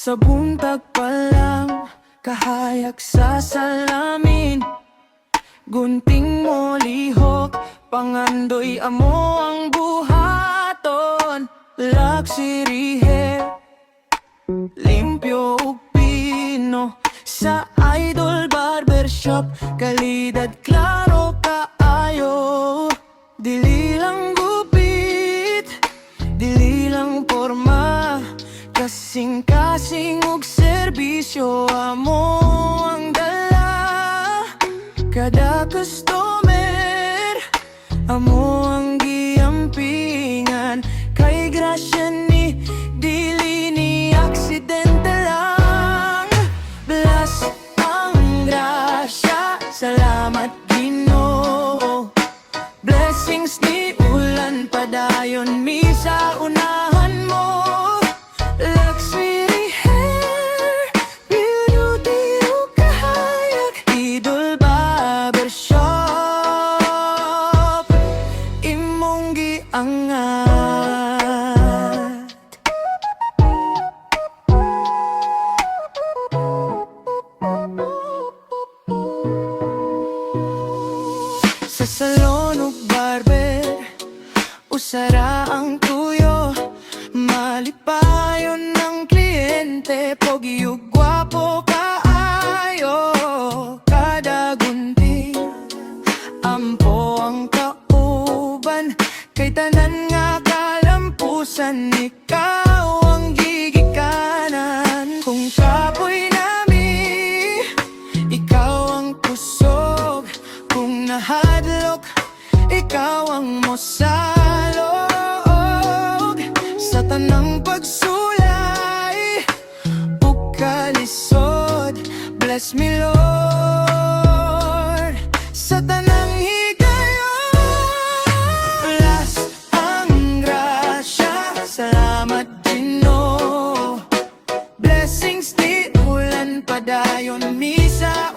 Sa buntag pa lang, kahayak sa salamin. Gunting mo lihok, pangandoy amo ang buhaton. Luxury hair, limpyo ug pino. Sa Idol Barbershop, kalidad klaro kaayo. Dili lang gupit, dili lang porma, kasing-kasing ug serbisyo amo ang dala. Kada customer amo ang giampingan, kay grasya ni dili ni aksidente lang. Bless ang grasya, salamat Ginoo. Blessings ni ulan padayon mi sa unahan mo. Luxury hair, beauty ug kahayak, Idol Barbershop, imong giangat. Sa salon ug barber, usara ang tuyo. Malipayon ng kliyente, pogi ug gwapo kaayo. Kada gunting, ampo ang kauban, kay tanan nga kalampusan, ikaw ang gigikanan. Kung kapoy nami, ikaw ang kusog. Kung nahadlok, ikaw ang mosalog. Sa tanang pagsulay ug kalisod, bless me Lord. Sa tanang higayon, bless ang grasya, salamat Ginoo. Blessings ni ulan padayon mi sa